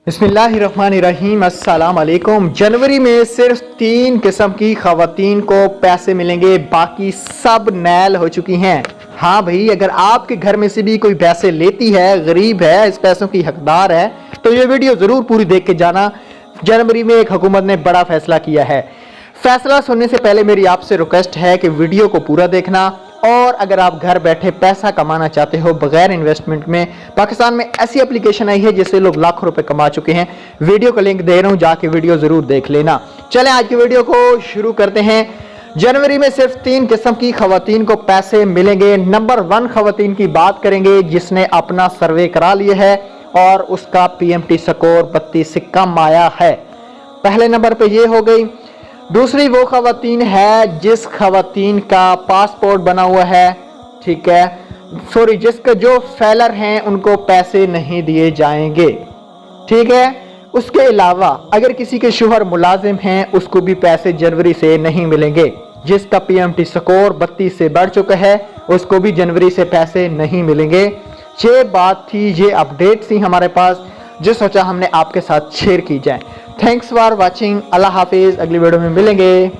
बिस्मिल्लाहिर्रहमानिर्रहीम। अस्सलाम वालेकुम। जनवरी में सिर्फ 3 किस्म की खवातीन को पैसे मिलेंगे, बाकी सब नैल हो चुकी हैं। हाँ भाई, अगर आपके घर में से भी कोई पैसे लेती है, गरीब है, इस पैसों की हकदार है, तो ये वीडियो ज़रूर पूरी देख के जाना। जनवरी में एक हुकूमत ने बड़ा फैसला किया है। फैसला सुनने से पहले मेरी आपसे रिक्वेस्ट है कि वीडियो को पूरा देखना, और अगर आप घर बैठे पैसा कमाना चाहते हो बगैर इन्वेस्टमेंट में, पाकिस्तान में ऐसी एप्लीकेशन आई है जिससे लोग लाखों रुपए कमा चुके हैं। वीडियो का लिंक दे रहा हूं, जाके वीडियो जरूर देख लेना। चलें आज की वीडियो को शुरू करते हैं। जनवरी में सिर्फ 3 किस्म की खवातीन को पैसे मिलेंगे। नंबर 1 खवातीन की बात करेंगे जिसने अपना सर्वे करा लिया है और उसका PMT स्कोर 32 से कम आया है। पहले नंबर पे ये हो गई। दूसरी वो खवातीन है जिस खवातीन का पासपोर्ट बना हुआ है, ठीक है, सॉरी, जिसके जो फेलर हैं उनको पैसे नहीं दिए जाएंगे, ठीक है। उसके अलावा अगर किसी के शोहर मुलाजिम हैं उसको भी पैसे जनवरी से नहीं मिलेंगे। जिसका PMT स्कोर 32 से बढ़ चुका है उसको भी जनवरी से पैसे नहीं मिलेंगे। ये बात थी, ये अपडेट थी हमारे पास, जो सोचा हमने आपके साथ शेयर की जाए। Thanks for watching. अल्लाह हाफिज़। अगली वीडियो में मिलेंगे।